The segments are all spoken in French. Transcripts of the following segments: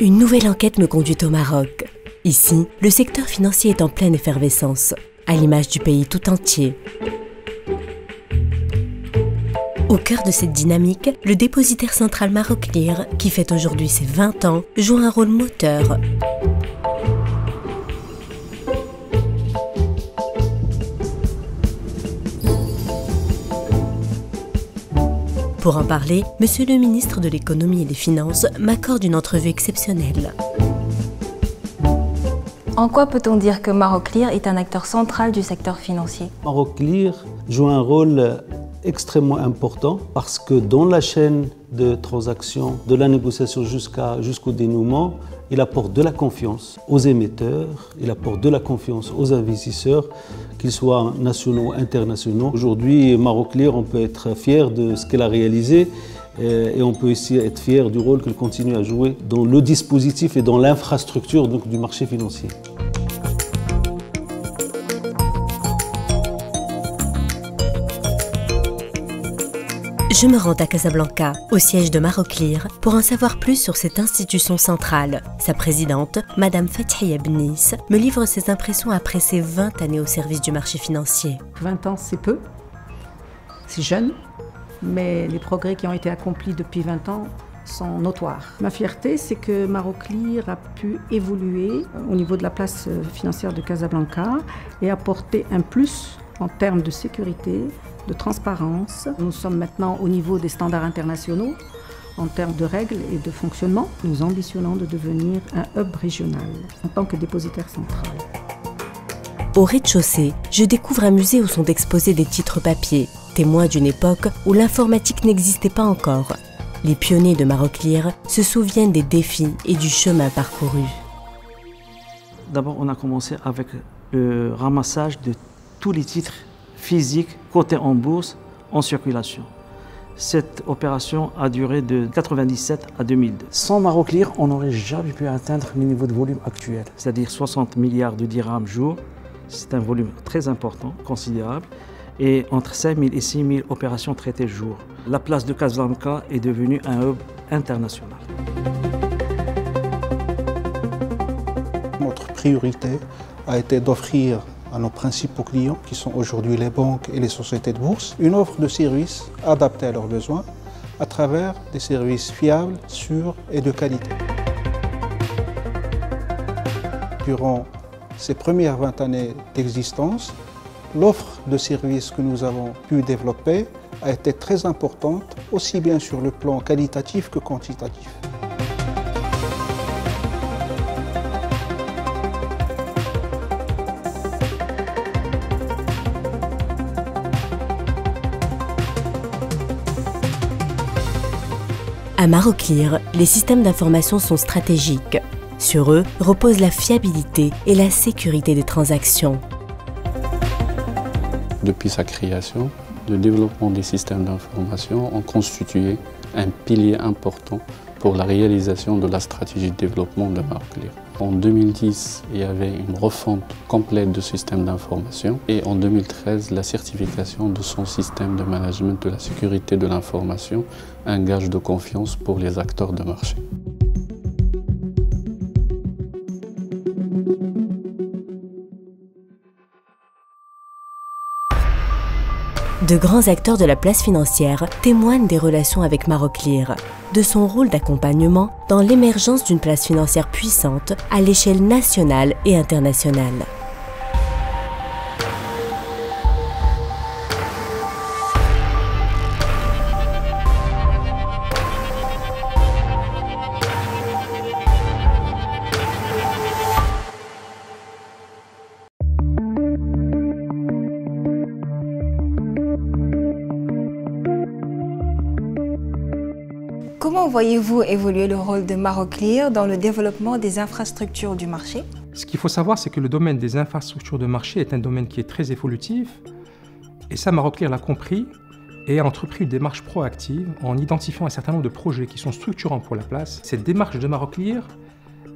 Une nouvelle enquête me conduit au Maroc. Ici, le secteur financier est en pleine effervescence, à l'image du pays tout entier. Au cœur de cette dynamique, le dépositaire central Maroclear, qui fête aujourd'hui ses 20 ans, joue un rôle moteur. Pour en parler, Monsieur le ministre de l'Économie et des Finances m'accorde une entrevue exceptionnelle. En quoi peut-on dire que Maroclear est un acteur central du secteur financier? Maroclear joue un rôle extrêmement important parce que dans la chaîne de transactions, de la négociation jusqu'au dénouement, il apporte de la confiance aux émetteurs, il apporte de la confiance aux investisseurs, qu'ils soient nationaux ou internationaux. Aujourd'hui, Maroclear, on peut être fier de ce qu'elle a réalisé et on peut aussi être fier du rôle qu'elle continue à jouer dans le dispositif et dans l'infrastructure du marché financier. Je me rends à Casablanca, au siège de Maroclear, pour en savoir plus sur cette institution centrale. Sa présidente, Madame Fathia Bennis, me livre ses impressions après ses 20 années au service du marché financier. 20 ans, c'est peu, c'est jeune, mais les progrès qui ont été accomplis depuis 20 ans sont notoires. Ma fierté, c'est que Maroclear a pu évoluer au niveau de la place financière de Casablanca et apporter un plus en termes de sécurité, de transparence. Nous sommes maintenant au niveau des standards internationaux en termes de règles et de fonctionnement. Nous ambitionnons de devenir un hub régional en tant que dépositaire central. Au rez-de-chaussée, je découvre un musée où sont exposés des titres papier, témoins d'une époque où l'informatique n'existait pas encore. Les pionniers de Maroclear se souviennent des défis et du chemin parcouru. D'abord, on a commencé avec le ramassage de tous les titres physiques cotés en bourse en circulation. Cette opération a duré de 1997 à 2002. Sans Maroclear, on n'aurait jamais pu atteindre le niveau de volume actuel. C'est-à-dire 60 milliards de dirhams jour. C'est un volume très important, considérable. Et entre 5 000 et 6 000 opérations traitées jour. La place de Casablanca est devenue un hub international. Notre priorité a été d'offrir à nos principaux clients, qui sont aujourd'hui les banques et les sociétés de bourse, une offre de services adaptée à leurs besoins à travers des services fiables, sûrs et de qualité. Durant ces premières 20 années d'existence, l'offre de services que nous avons pu développer a été très importante, aussi bien sur le plan qualitatif que quantitatif. À Maroclear, les systèmes d'information sont stratégiques. Sur eux repose la fiabilité et la sécurité des transactions. Depuis sa création, le développement des systèmes d'information ont constitué un pilier important pour la réalisation de la stratégie de développement de Maroclear. En 2010, il y avait une refonte complète du système d'information et en 2013, la certification de son système de management de la sécurité de l'information, un gage de confiance pour les acteurs de marché. De grands acteurs de la place financière témoignent des relations avec Maroclear, de son rôle d'accompagnement dans l'émergence d'une place financière puissante à l'échelle nationale et internationale. Comment voyez-vous évoluer le rôle de Maroclear dans le développement des infrastructures du marché? Ce qu'il faut savoir, c'est que le domaine des infrastructures de marché est un domaine qui est très évolutif. Et ça, Maroclear l'a compris et a entrepris une démarche proactive en identifiant un certain nombre de projets qui sont structurants pour la place. Cette démarche de Maroclear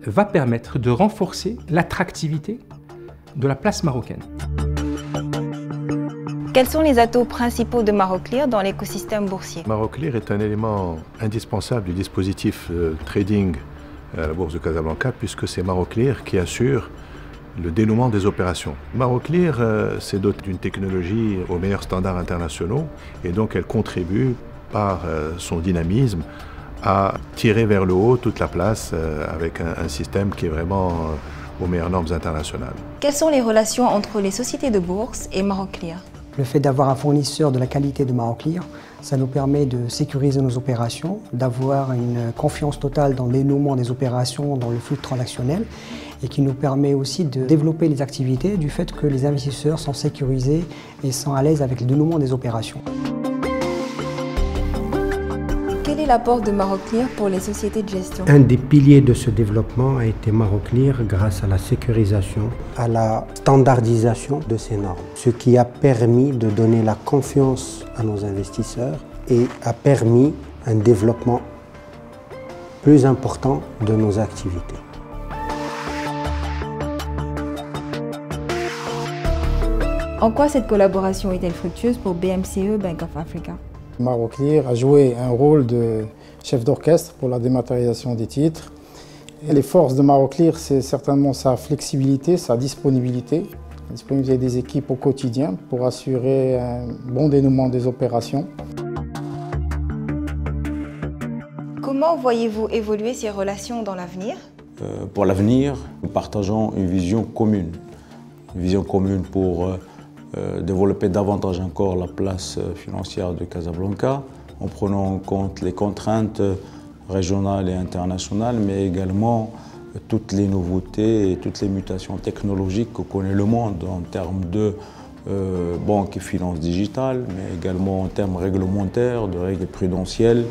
va permettre de renforcer l'attractivité de la place marocaine. Quels sont les atouts principaux de Maroclear dans l'écosystème boursier? Maroclear est un élément indispensable du dispositif trading la bourse de Casablanca, puisque c'est Maroclear qui assure le dénouement des opérations. Maroclear s'est dotée d'une technologie aux meilleurs standards internationaux et donc elle contribue par son dynamisme à tirer vers le haut toute la place avec un système qui est vraiment aux meilleures normes internationales. Quelles sont les relations entre les sociétés de bourse et Maroclear? Le fait d'avoir un fournisseur de la qualité de Maroclear, ça nous permet de sécuriser nos opérations, d'avoir une confiance totale dans le dénouement des opérations, dans le flux transactionnel, et qui nous permet aussi de développer les activités du fait que les investisseurs sont sécurisés et sont à l'aise avec le dénouement des opérations. Quel est l'apport de Maroclear pour les sociétés de gestion? Un des piliers de ce développement a été Maroclear grâce à la sécurisation, à la standardisation de ces normes, ce qui a permis de donner la confiance à nos investisseurs et a permis un développement plus important de nos activités. En quoi cette collaboration est-elle fructueuse pour BMCE Bank of Africa? Maroclear a joué un rôle de chef d'orchestre pour la dématérialisation des titres. Et les forces de Maroclear, c'est certainement sa flexibilité, sa disponibilité, la disponibilité des équipes au quotidien pour assurer un bon dénouement des opérations. Comment voyez-vous évoluer ces relations dans l'avenir? Pour l'avenir, nous partageons une vision commune. Une vision commune pour développer davantage encore la place financière de Casablanca en prenant en compte les contraintes régionales et internationales, mais également toutes les nouveautés et toutes les mutations technologiques que connaît le monde en termes de banque et finances digitales, mais également en termes réglementaires, de règles prudentielles.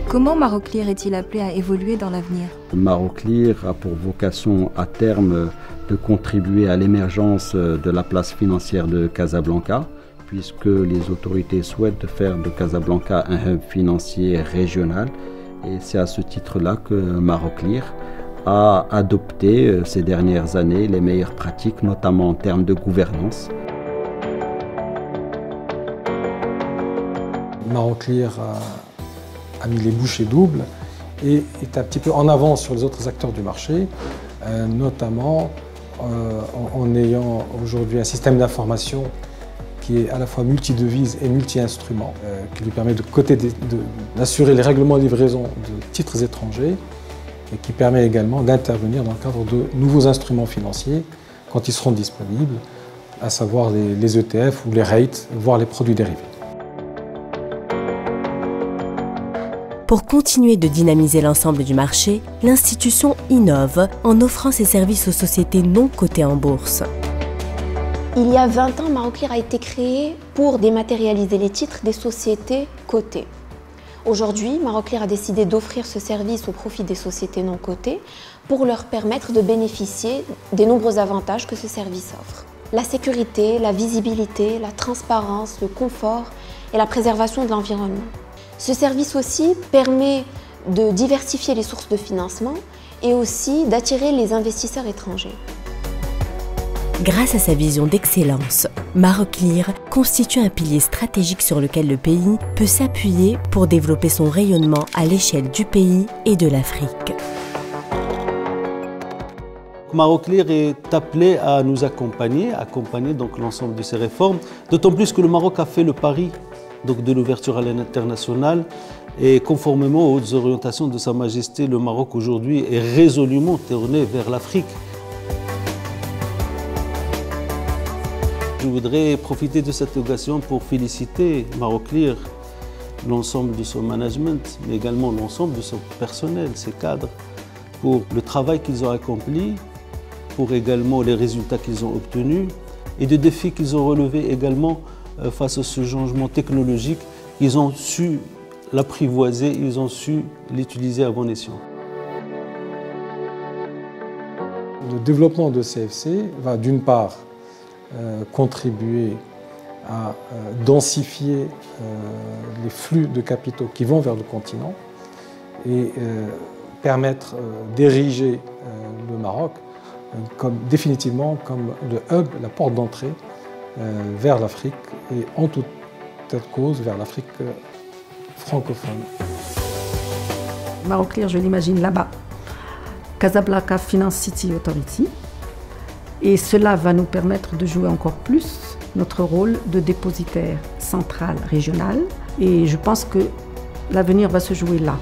Comment Maroclear est-il appelé à évoluer dans l'avenir? Maroclear a pour vocation à terme de contribuer à l'émergence de la place financière de Casablanca, puisque les autorités souhaitent faire de Casablanca un hub financier régional. Et c'est à ce titre-là que Maroclear a adopté ces dernières années les meilleures pratiques, notamment en termes de gouvernance. Maroclear a mis les bouchées doubles et est un petit peu en avance sur les autres acteurs du marché, notamment en ayant aujourd'hui un système d'information qui est à la fois multi-devises et multi-instruments, qui lui permet d'assurer les règlements de livraison de titres étrangers et qui permet également d'intervenir dans le cadre de nouveaux instruments financiers quand ils seront disponibles, à savoir les ETF ou les rates, voire les produits dérivés. Pour continuer de dynamiser l'ensemble du marché, l'institution innove en offrant ses services aux sociétés non cotées en bourse. Il y a 20 ans, Maroclear a été créé pour dématérialiser les titres des sociétés cotées. Aujourd'hui, Maroclear a décidé d'offrir ce service au profit des sociétés non cotées pour leur permettre de bénéficier des nombreux avantages que ce service offre. La sécurité, la visibilité, la transparence, le confort et la préservation de l'environnement. Ce service aussi permet de diversifier les sources de financement et aussi d'attirer les investisseurs étrangers. Grâce à sa vision d'excellence, Maroclear constitue un pilier stratégique sur lequel le pays peut s'appuyer pour développer son rayonnement à l'échelle du pays et de l'Afrique. Maroclear est appelé à nous accompagner donc l'ensemble de ces réformes, d'autant plus que le Maroc a fait le pari de l'ouverture à l'international et conformément aux orientations de Sa Majesté, le Maroc aujourd'hui est résolument tourné vers l'Afrique. Je voudrais profiter de cette occasion pour féliciter Maroclear, l'ensemble de son management, mais également l'ensemble de son personnel, ses cadres, pour le travail qu'ils ont accompli, pour également les résultats qu'ils ont obtenus et des défis qu'ils ont relevés également face à ce changement technologique. Ils ont su l'apprivoiser, ils ont su l'utiliser à bon escient. Le développement de CFC va d'une part contribuer à densifier les flux de capitaux qui vont vers le continent et permettre d'ériger le Maroc définitivement comme le hub, la porte d'entrée vers l'Afrique et en toute cause vers l'Afrique francophone. Maroclear, je l'imagine là-bas. Casablanca Finance City Authority. Et cela va nous permettre de jouer encore plus notre rôle de dépositaire central régional. Et je pense que l'avenir va se jouer là.